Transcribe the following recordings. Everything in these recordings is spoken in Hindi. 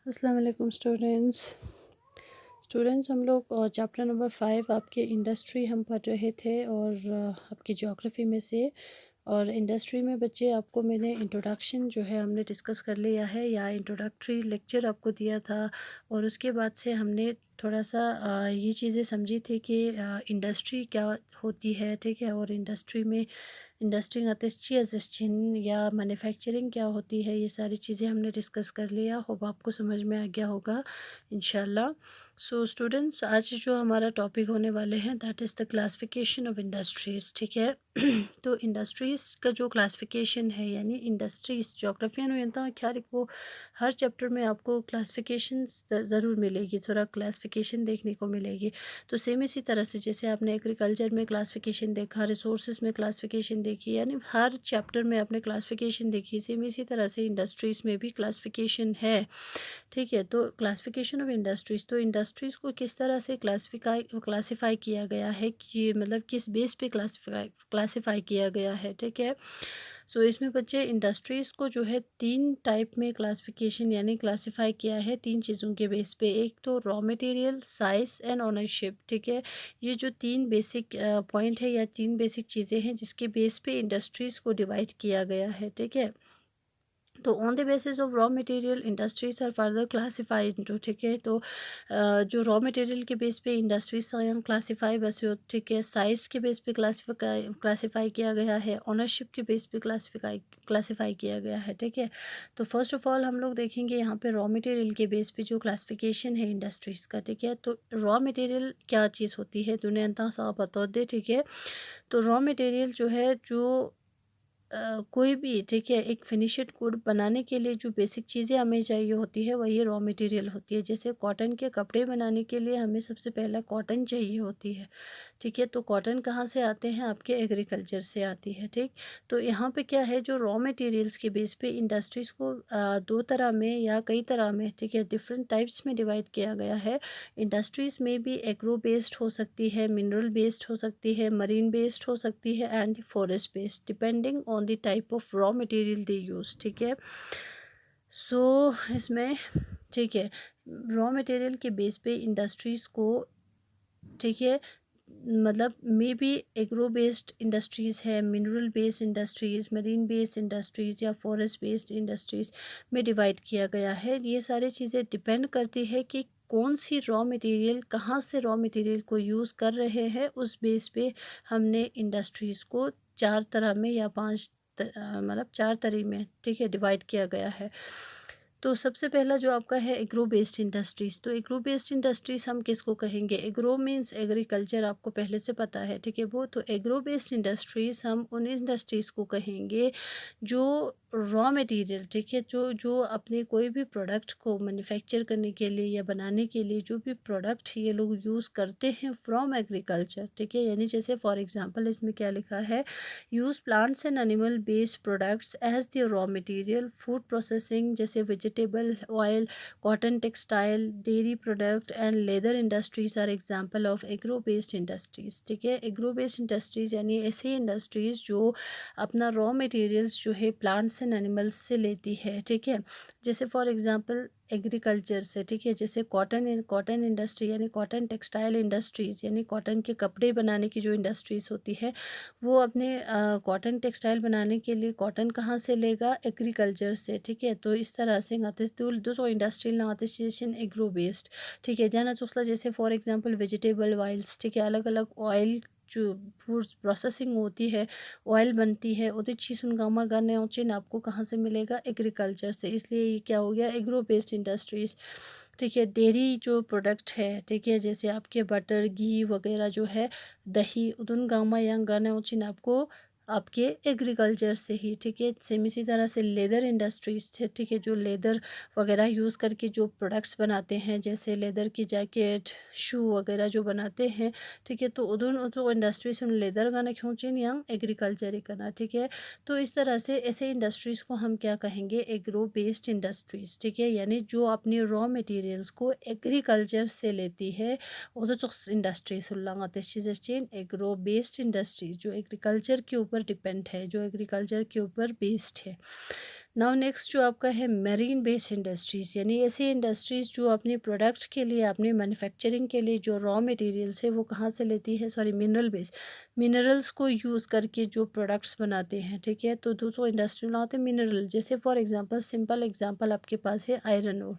अस्सलाम वालेकुम स्टूडेंट्स हम लोग चैप्टर नंबर 5 आपके इंडस्ट्री हम पढ़ रहे थे और आपकी ज्योग्राफी में से। और इंडस्ट्री में बच्चे आपको मैंने इंट्रोडक्शन जो है हमने डिस्कस कर लिया है या इंट्रोडक्टरी लेक्चर आपको दिया था। और उसके बाद से हमने थोड़ा सा ये चीज़ें समझी थी कि इंडस्ट्री क्या होती है, ठीक है। और इंडस्ट्री में इंडस्ट्री अतिश्ची या मैन्युफैक्चरिंग क्या होती है, ये सारी चीज़ें हमने डिस्कस कर लिया। होप आपको समझ में आ गया होगा इंशाल्लाह। सो स्टूडेंट्स, आज जो हमारा टॉपिक होने वाले हैं that is the classification of industries, ठीक है। तो इंडस्ट्रीज़ का जो क्लासिफिकेशन है यानी इंडस्ट्रीज़ ज्योग्राफी ख्याल वो हर चैप्टर में आपको क्लासिफिकेशंस ज़रूर मिलेगी, थोड़ा क्लासिफिकेशन देखने को मिलेगी। तो सेम इसी तरह से जैसे आपने एग्रीकल्चर में क्लासिफिकेशन देखा, रिसोर्सेज में क्लासिफिकेशन देखी, यानी हर चैप्टर में आपने क्लासिफिकेशन देखी, सेम इसी तरह से इंडस्ट्रीज़ में भी क्लासिफिकेशन है, ठीक है। तो क्लासिफिकेशन ऑफ इंडस्ट्रीज़, तो इंडस्ट्रीज़ को किस तरह से क्लासिफाई किया गया है कि मतलब किस बेस पे क्लासिफाई किया गया है, ठीक है। सो इसमें बच्चे इंडस्ट्रीज़ को जो है 3 टाइप में क्लासिफिकेशन यानी क्लासिफाई किया है 3 चीज़ों के बेस पे। एक तो raw material, size and ownership, ठीक है। ये जो 3 बेसिक पॉइंट है या 3 बेसिक चीज़ें हैं जिसके बेस पे इंडस्ट्रीज़ को डिवाइड किया गया है, ठीक है। तो on the basis of raw material industries are further classified into, ठीक है। तो जो रॉ मटेरियल के बेस पे इंडस्ट्रीज क्लासिफाई वैसे हो, ठीक है। साइज़ के बेस पे क्लासिफाई किया गया है, ओनरशिप के बेस पे क्लासिफाई किया गया है, ठीक है। तो फर्स्ट ऑफ ऑल हम लोग देखेंगे यहाँ पे रॉ मटेरियल के बेस पे जो क्लासिफिकेशन है इंडस्ट्रीज़ का, ठीक है। तो रॉ मटेरियल क्या चीज़ होती है दुनिया सा बता दे, ठीक है। तो रॉ मटेरियल जो है जो कोई भी, ठीक है, एक फिनिश्ड गुड बनाने के लिए जो बेसिक चीज़ें हमें चाहिए होती है वही रॉ मटेरियल होती है। जैसे कॉटन के कपड़े बनाने के लिए हमें सबसे पहला कॉटन चाहिए होती है, ठीक है। तो कॉटन कहाँ से आते हैं, आपके एग्रीकल्चर से आती है, ठीक। तो यहाँ पे क्या है, जो रॉ मटेरियल्स के बेस पे इंडस्ट्रीज़ को दो तरह में या कई तरह में, ठीक है, डिफरेंट टाइप्स में डिवाइड किया गया है। इंडस्ट्रीज़ में भी एग्रो बेस्ड हो सकती है, मिनरल बेस्ड हो सकती है, मरीन बेस्ड हो सकती है and forest based, depending on the type of raw material they use, ठीक है। सो इसमें, ठीक है, रॉ मटेरियल के बेस पे इंडस्ट्रीज़ को, ठीक है, मतलब maybe agro based industries है, mineral based industries, marine based industries या फॉरेस्ट बेस्ड इंडस्ट्रीज़ में डिवाइड किया गया है। ये सारी चीज़ें डिपेंड करती है कि कौन सी रॉ मटेरियल कहाँ से रॉ मटेरियल को यूज़ कर रहे हैं, उस बेस पे हमने इंडस्ट्रीज़ को 4 तरह में या 5 मतलब 4 तरह में, ठीक है, डिवाइड किया गया है। तो सबसे पहला जो आपका है एग्रो बेस्ड इंडस्ट्रीज़। तो एग्रो बेस्ड इंडस्ट्रीज़ हम किसको कहेंगे, एग्रो मीन्स एग्रीकल्चर, आपको पहले से पता है, ठीक है। वो तो एग्रो बेस्ड इंडस्ट्रीज़ हम उन इंडस्ट्रीज़ को कहेंगे जो रॉ मटेरियल, ठीक है, जो जो अपने कोई भी प्रोडक्ट को मैन्युफैक्चर करने के लिए या बनाने के लिए जो भी प्रोडक्ट ये लोग यूज़ करते हैं फ्रॉम एग्रीकल्चर, ठीक है। यानी जैसे फॉर एग्जांपल इसमें क्या लिखा है, use plants and animal based products as the raw material, food processing जैसे vegetable oil, cotton textile, dairy product and leather industries are example of agro based industries, ठीक है। एग्रो बेस्ड इंडस्ट्रीज यानी ऐसी इंडस्ट्रीज जो अपना रॉ मटेरियल्स जो है प्लांट्स एंड एनिमल्स से लेती है, ठीक है। जैसे फॉर एग्जांपल एग्रीकल्चर से, ठीक है, जैसे कॉटन इंडस्ट्री यानी कॉटन टेक्सटाइल इंडस्ट्रीज़ यानी कॉटन के कपड़े बनाने की जो इंडस्ट्रीज़ होती है, वो अपने कॉटन टेक्सटाइल बनाने के लिए कॉटन कहाँ से लेगा, एग्रीकल्चर से, ठीक है। तो इस तरह से दो इंडस्ट्रियल नातिशन एग्रो बेस्ड, ठीक है। ध्यान चुसला जैसे फॉर एग्जांपल वेजिटेबल ऑयल्स, ठीक है, अलग अलग ऑयल जो फूड प्रोसेसिंग होती है, ऑयल बनती है, उदी चीज़ उनगामा करने उचिन आपको कहाँ से मिलेगा, एग्रीकल्चर से। इसलिए ये क्या हो गया, एग्रो बेस्ड इंडस्ट्रीज़, ठीक है। डेयरी जो प्रोडक्ट है, ठीक है, जैसे आपके बटर घी वगैरह जो है, दही उदुन गामा यांग गाने उचिन आपको आपके एग्रीकल्चर से ही, ठीक है। सेम इसी तरह से लेदर इंडस्ट्रीज है, ठीक है, जो लेदर वगैरह यूज़ करके जो प्रोडक्ट्स बनाते हैं जैसे लेदर की जैकेट, शू वगैरह जो बनाते हैं, ठीक है। तो उदुन तो इंडस्ट्री से लेदर गाना खींचिन या एग्रीकल्चर ही करना, ठीक है। तो इस तरह से ऐसे इंडस्ट्रीज़ को हम क्या कहेंगे, एग्रो बेस्ड इंडस्ट्रीज़, ठीक है। यानी जो अपनी रॉ मटेरियल्स को एग्रीकल्चर से लेती है, उधर जो इंडस्ट्रीज एग्रो बेस्ड इंडस्ट्रीज जो एग्रीकल्चर के ऊपर डिपेंड है, जो एग्रीकल्चर के ऊपर बेस्ड है। नाउ नेक्स्ट जो आपका है मेरीन बेस्ड इंडस्ट्रीज़, यानी ऐसी इंडस्ट्रीज़ जो अपने प्रोडक्ट के लिए, अपने मैन्युफैक्चरिंग के लिए जो रॉ मटेरियल्स है वो कहाँ से लेती है, सॉरी मिनरल बेस्ड, मिनरल्स को यूज़ करके जो प्रोडक्ट्स बनाते हैं, ठीक है। तो दोस्तों इंडस्ट्री में आते हैं मिनरल, जैसे फॉर एग्जांपल, सिंपल एग्जांपल आपके पास है आयरन ओर,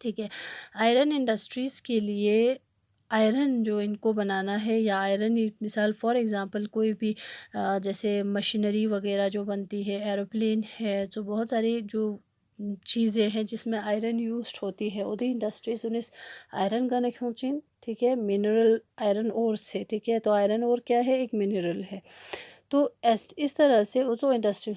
ठीक है। आयरन इंडस्ट्रीज़ के लिए आयरन जो इनको बनाना है, या आयरन एक मिसाल फॉर एग्ज़ाम्पल कोई भी जैसे मशीनरी वगैरह जो बनती है, एरोप्लेन है, जो बहुत सारी जो चीज़ें हैं जिसमें आयरन यूज्ड होती है, उदी इंडस्ट्रीज उन्हें आयरन का नखोचिन, ठीक है, मिनरल आयरन ओर से, ठीक है। तो आयरन ओर क्या है, एक मिनरल है। तो इस तरह से जो industry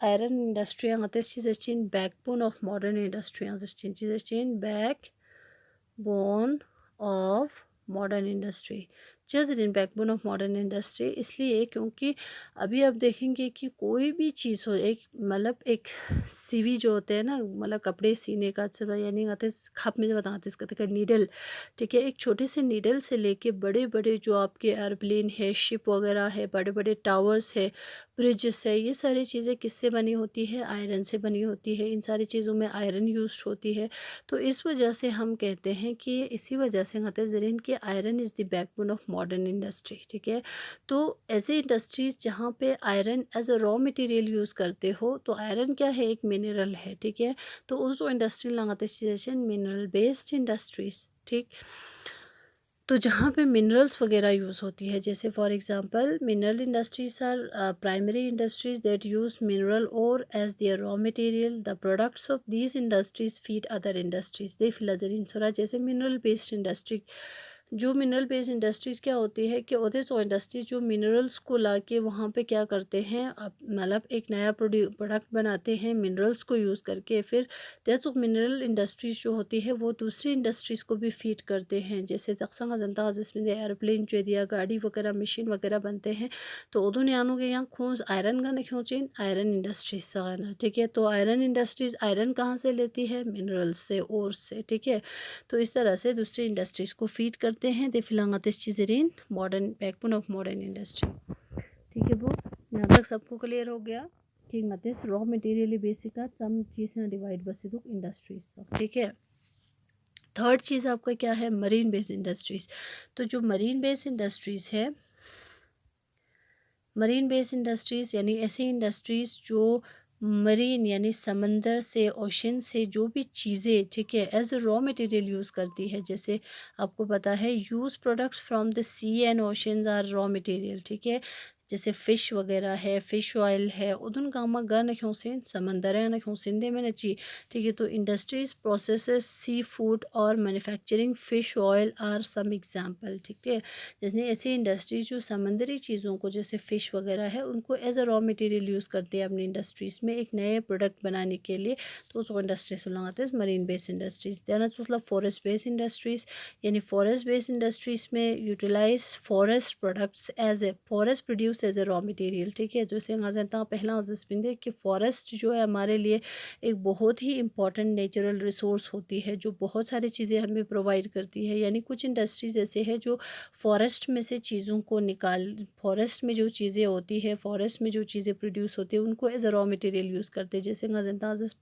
iron industry cheese backbone of modern industry cheese backbone of modern industry, in backbone of modern industry इसलिए क्योंकि अभी आप देखेंगे कि कोई भी चीज़ हो, एक मतलब एक सीवी जो होते हैं ना, मतलब कपड़े सीने का चलो, यानी आते खाप में जो बताते इसका नीडल, ठीक है। एक छोटे से नीडल से लेके बड़े बड़े जो आपके एयरप्लेन है, शिप वगैरह है, बड़े बड़े टावर्स है, ब्रिजेस है, ये सारी चीज़ें किससे बनी होती है, आयरन से बनी होती है। इन सारी चीज़ों में आयरन यूज होती है। तो इस वजह से हम कहते हैं कि इसी वजह से कहते हैं ज़रीन कि iron is the backbone of modern industry, ठीक है। तो ऐसे इंडस्ट्रीज़ जहाँ पे iron as a raw material use करते हो, तो आयरन क्या है, एक मिनरल है, ठीक है। तो उस इंडस्ट्री लगाते मिनरल बेस्ड इंडस्ट्रीज़, ठीक। तो जहाँ पे मिनरल्स वगैरह यूज़ होती है, जैसे for example mineral industries are primary industries that use mineral और as their raw material, the products of these industries feed other industries they फिलजरीन सोरा। जैसे मिनरल बेस्ड इंडस्ट्री, जो मिनरल बेस्ड इंडस्ट्रीज़ क्या होती है कि उधर सो इंडस्ट्रीज जो मिनरल्स को ला के वहाँ पे क्या करते हैं, अब मतलब एक नया प्रोडक्ट बनाते हैं मिनरल्स को यूज़ करके। फिर दैट्स मिनरल इंडस्ट्रीज जो होती है वो दूसरी इंडस्ट्रीज़ को भी फीड करते हैं, जैसे तकसंग जनता जिसमें एयरप्लेन जो दिया, गाड़ी वगैरह, मशीन वगैरह बनते हैं। तो उदो यानों के यहाँ खोज आयरन का नखोचिन आयरन इंडस्ट्रीज से गाना, ठीक है। तो आयरन इंडस्ट्रीज़ आयरन कहाँ से लेती है, मिनरल्स से, ओर से, ठीक है। तो इस तरह से दूसरी इंडस्ट्रीज़ को फीड करते हैं। दे फिलंगत चीज़ें modern backbone of modern industry, ठीक है। वो यहाँ तक सबको क्लियर हो गया कि ngades रॉ मटेरियल बेसिक का सम चीज़ें डिवाइड बस इंडस्ट्रीज, ठीक है। थर्ड चीज़ आपका क्या है, मरीन बेस्ड इंडस्ट्रीज़। तो जो मरीन बेस्ड इंडस्ट्रीज़ है, मरीन बेस्ड इंडस्ट्रीज़ यानी ऐसी इंडस्ट्रीज़ जो मरीन यानी समंदर से, ओशन से जो भी चीज़ें, ठीक है, as a raw material use करती है। जैसे आपको पता है use products from the sea and oceans are raw material, ठीक है। जैसे फ़िश वगैरह है, फ़िश ऑयल है, उदन कामा गर नखों से समंदर नखों सिंधे में नची, ठीक है। तो इंडस्ट्रीज प्रोसेसेस सी फूड और manufacturing fish oil are some example, ठीक है। जैसे ऐसी इंडस्ट्रीज जो समंदरी चीज़ों को, जैसे फ़िश वगैरह है, उनको as a raw material use करती है अपनी इंडस्ट्रीज़ में एक नए प्रोडक्ट बनाने के लिए। तो उसको इंडस्ट्रीज लगाते हैं मरीन बेस्ड इंडस्ट्रीज। देना मतलब फॉरेस्ट बेस्ड इंडस्ट्रीज़, यानी फॉरेस्ट बेस्ड इंडस्ट्रीज़ में utilize forest products as a forest produce as a raw material, ठीक है। जैसे पहला दें कि फॉरेस्ट जो है हमारे लिए एक बहुत ही इंपॉर्टेंट नेचुरल रिसोर्स होती है, जो बहुत सारी चीज़ें हमें प्रोवाइड करती है। यानी कुछ इंडस्ट्रीज ऐसे हैं जो फॉरेस्ट में से चीज़ों को निकाल, फॉरेस्ट में जो चीज़ें होती है, फॉरेस्ट में जो चीज़ें प्रोड्यूस होती है, उनको as a raw material use करते हैं। जैसे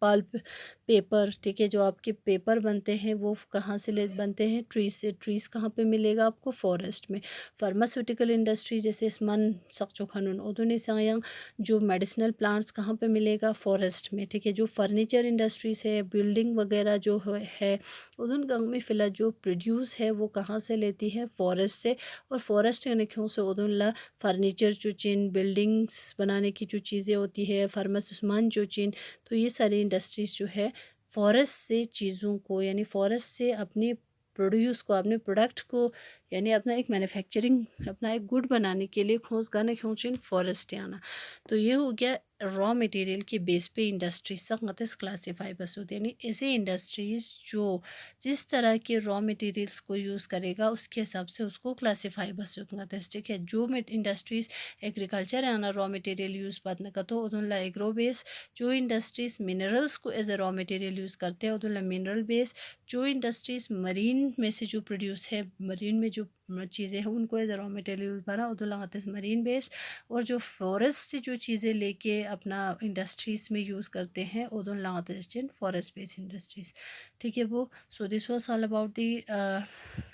पल्प पेपर, ठीक है, जो आपके पेपर बनते हैं वो कहाँ से ले बनते हैं, ट्रीज से। ट्रीज़ कहाँ पे मिलेगा आपको, फॉरेस्ट में। फार्मास्यूटिकल इंडस्ट्री जैसे स्मन सक्चो खनन उदुनी सांग, जो मेडिसिनल प्लांट्स कहाँ पे मिलेगा, फॉरेस्ट में, ठीक है। जो फर्नीचर इंडस्ट्रीज है, बिल्डिंग वगैरह जो है उदुन गंग में फिलहाल जो प्रोड्यूस है वो कहाँ से लेती है, फॉरेस्ट से। और फॉरेस्ट के नखों से उदुन ला फर्नीचर जो चीन, बिल्डिंग्स बनाने की जो चीज़ें होती है, फार्मास्यूमान जो चीन, तो ये सारी इंडस्ट्रीज़ जो है फॉरेस्ट से चीज़ों को, यानी फॉरेस्ट से अपनी प्रोड्यूस को, अपने प्रोडक्ट को, यानी अपना एक मैन्युफैक्चरिंग, अपना एक गुड बनाने के लिए खोज गाने खोचिन फॉरेस्ट आना। तो ये हो गया रॉ मटेरियल के बेस पे इंडस्ट्रीज संगतस क्लासीफाई बस होती है, यानी ऐसे इंडस्ट्रीज़ जो जिस तरह के रॉ मटेरियल्स को यूज़ करेगा उसके हिसाब से उसको क्लासीफाई बस होता है, ठीक है। जो इंडस्ट्रीज़ एग्रीकल्चर है ना रॉ मटेरियल यूज़ बात न तो उधर एग्रो बेस, जो इंडस्ट्रीज़ मिनरल्स को as a raw material use करते हैं उधर मिनरल बेस, जो इंडस्ट्रीज़ मरीन में से जो प्रोड्यूस है, मरीन में जो चीज़ें हैं उनको एज रॉ मटेरियल बना उदुलागतिस मरीन बेस, और जो फॉरेस्ट जो चीज़ें लेके अपना इंडस्ट्रीज़ में यूज़ करते हैं उदुलागतिस फॉरेस्ट बेस्ड इंडस्ट्रीज़। ठीक है वो। So this was all about the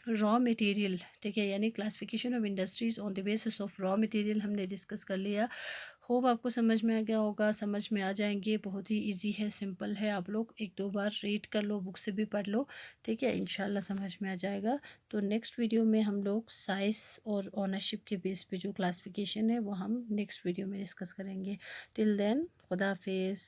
raw material. ठीक है, यानी classification of industries on the basis of raw material हमने डिस्कस कर लिया। होप आपको समझ में आ गया होगा, समझ में आ जाएंगे। बहुत ही इजी है, सिंपल है। आप लोग एक दो बार रीड कर लो, बुक से भी पढ़ लो। ठीक है, इंशाल्लाह समझ में आ जाएगा। तो नेक्स्ट वीडियो में हम लोग साइज़ और ओनरशिप के बेस पे जो क्लासिफिकेशन है वो हम नेक्स्ट वीडियो में डिस्कस करेंगे। टिल देन खुदा हाफिज़।